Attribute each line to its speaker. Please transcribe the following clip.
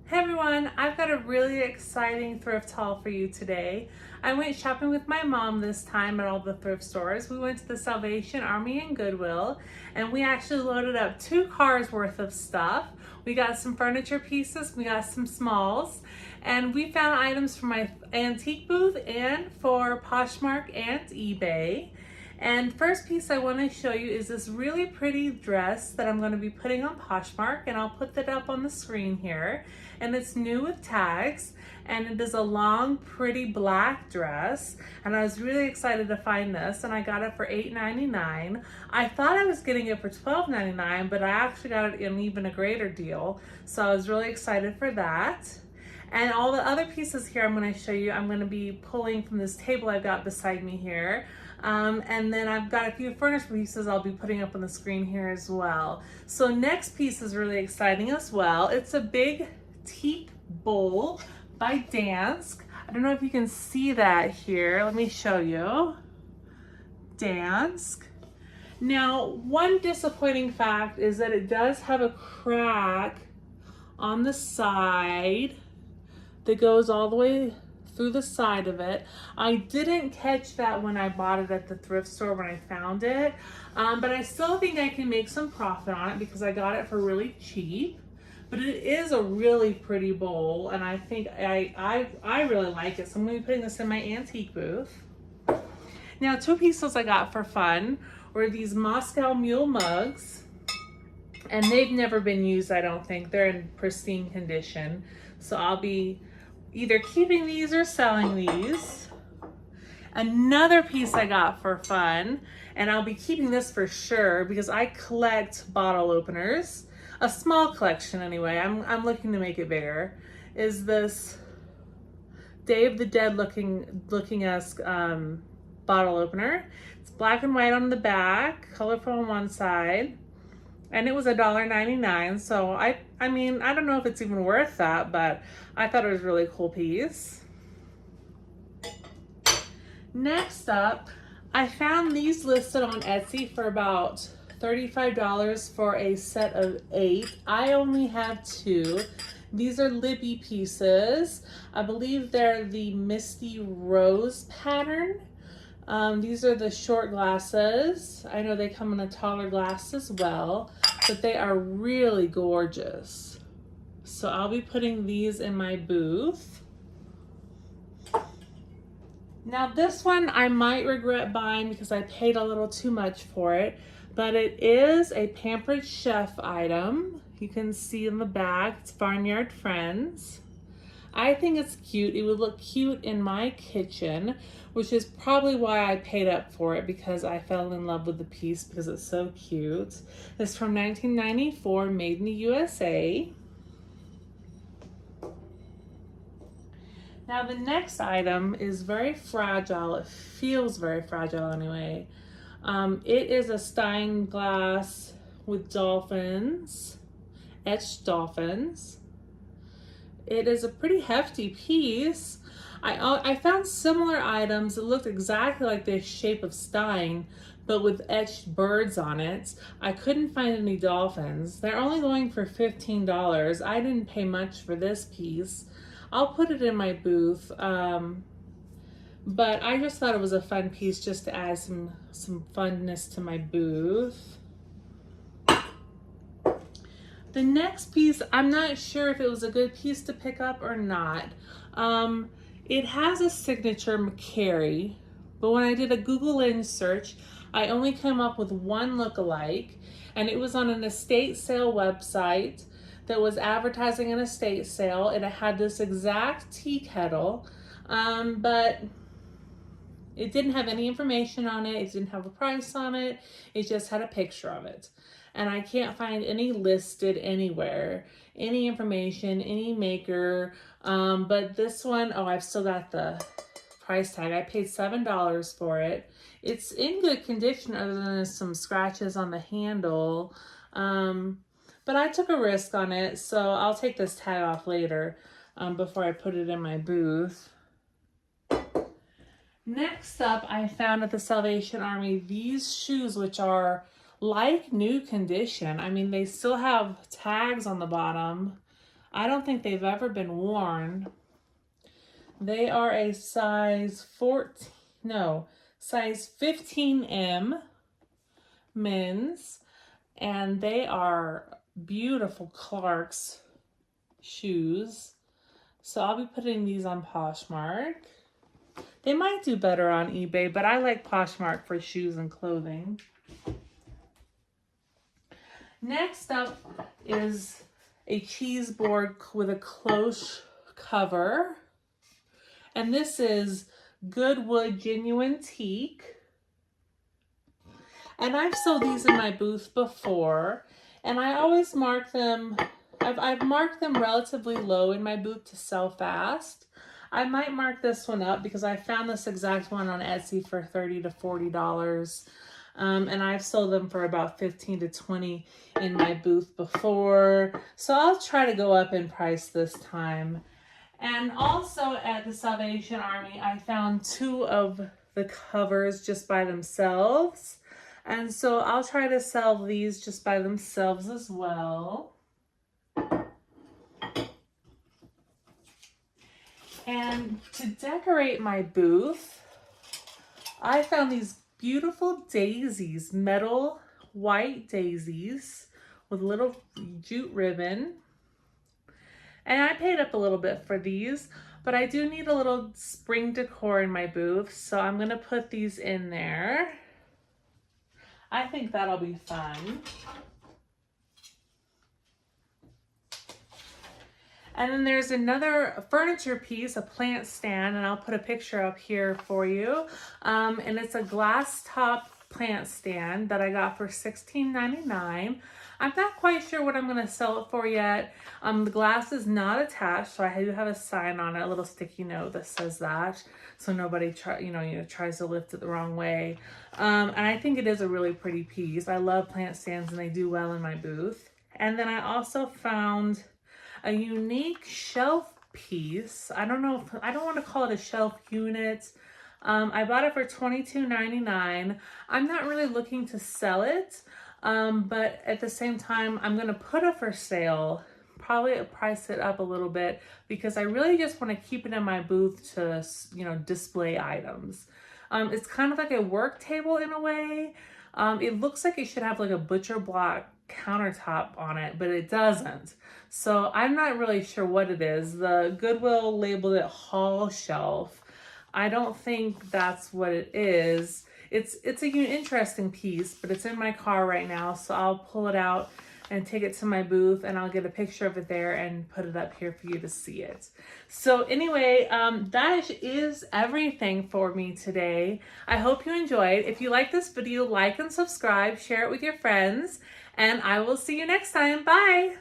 Speaker 1: Hey everyone, I've got a really exciting thrift haul for you today. I went shopping with my mom this time at all the thrift stores. We went to the Salvation Army and Goodwill, and we actually loaded up 2 cars worth of stuff. We got some furniture pieces, we got some smalls, and we found items for my antique booth and for Poshmark and eBay. And first piece I want to show you is this really pretty dress that I'm going to be putting on Poshmark, and I'll put that up on the screen here. And it's new with tags, and it is a long, pretty black dress. And I was really excited to find this, and I got it for $8.99. I thought I was getting it for $12.99, but I actually got it in even a greater deal. So I was really excited for that. And all the other pieces here I'm going to show you, I'm going to be pulling from this table I've got beside me here. And then I've got a few furniture pieces I'll be putting up on the screen here as well. So next piece is really exciting as well. It's a big teak bowl by Dansk. I don't know if you can see that here. Let me show you. Dansk. Now, one disappointing fact is that it does have a crack on the side that goes all the way through the side of it. I didn't catch that when I bought it at the thrift store when I found it, but I still think I can make some profit on it because I got it for really cheap. But it is a really pretty bowl, and I think I really like it. So I'm going to be putting this in my antique booth. Now, 2 pieces I got for fun were these Moscow Mule mugs, and they've never been used, I don't think. They're in pristine condition. So I'll be either keeping these or selling these. Another piece I got for fun, and I'll be keeping this for sure because I collect bottle openers. A small collection anyway. I'm looking to make it bigger. Is this Day of the Dead looking-esque bottle opener. It's black and white on the back, colorful on one side, and it was $1.99. So I mean, I don't know if it's even worth that, but I thought it was a really cool piece. Next up, I found these listed on Etsy for about $35 for a set of 8. I only have 2. These are Libby pieces. I believe they're the Misty Rose pattern. These are the short glasses. I know they come in a taller glass as well, but they are really gorgeous. So I'll be putting these in my booth. Now this one I might regret buying because I paid a little too much for it, but it is a Pampered Chef item. You can see in the back, it's Barnyard Friends. I think it's cute. It would look cute in my kitchen, which is probably why I paid up for it, because I fell in love with the piece because it's so cute. It's from 1994, made in the USA. Now the next item is very fragile. It feels very fragile anyway. It is a Stein glass with dolphins, etched dolphins. It is a pretty hefty piece. I found similar items that looked exactly like the shape of Stein, but with etched birds on it. I couldn't find any dolphins. They're only going for $15. I didn't pay much for this piece. I'll put it in my booth, but I just thought it was a fun piece just to add some funness to my booth. The next piece, I'm not sure if it was a good piece to pick up or not. It has a signature McCary, but when I did a Google Lens search, I only came up with one lookalike, and it was on an estate sale website that was advertising an estate sale, and it had this exact tea kettle, but it didn't have any information on it. It didn't have a price on it. It just had a picture of it. And I can't find any listed anywhere, any information, any maker. But this one, oh, I've still got the price tag. I paid $7 for it. It's in good condition other than some scratches on the handle. But I took a risk on it, so I'll take this tag off later before I put it in my booth. Next up, I found at the Salvation Army these shoes, which are like new condition. I mean, they still have tags on the bottom. I don't think they've ever been worn. They are a size 15M men's, and they are beautiful Clark's shoes. So I'll be putting these on Poshmark. They might do better on eBay, but I like Poshmark for shoes and clothing. Next up is a cheese board with a cloche cover. And this is Goodwood Genuine Teak. And I've sold these in my booth before, and I always mark them. I've marked them relatively low in my booth to sell fast. I might mark this one up because I found this exact one on Etsy for $30 to $40. And I've sold them for about $15 to $20 in my booth before. So I'll try to go up in price this time. And also at the Salvation Army, I found 2 of the covers just by themselves. And so I'll try to sell these just by themselves as well. And to decorate my booth, I found these beautiful daisies, metal white daisies with little jute ribbon. And I paid up a little bit for these, but I do need a little spring decor in my booth, so I'm gonna put these in there. I think that'll be fun. And then there's another furniture piece, a plant stand, and I'll put a picture up here for you. And it's a glass top plant stand that I got for $16.99. I'm not quite sure what I'm going to sell it for yet. The glass is not attached, so I do have a sign on it, a little sticky note that says that, so nobody tries to lift it the wrong way. And I think it is a really pretty piece. I love plant stands, and they do well in my booth. And then I also found a unique shelf piece. I don't want to call it a shelf unit. I bought it for $22.99. I'm not really looking to sell it, but at the same time, I'm going to put it for sale, probably price it up a little bit, because I really just want to keep it in my booth to, display items. It's kind of like a work table in a way. It looks like it should have like a butcher block countertop on it, but it doesn't. So I'm not really sure what it is. The Goodwill labeled it hall shelf. I don't think that's what it is. It's an interesting piece, but it's in my car right now, so I'll pull it out and take it to my booth, and I'll get a picture of it there and put it up here for you to see it. So anyway, that is everything for me today. I hope you enjoyed. If you like this video, like and subscribe, share it with your friends, and I will see you next time. Bye!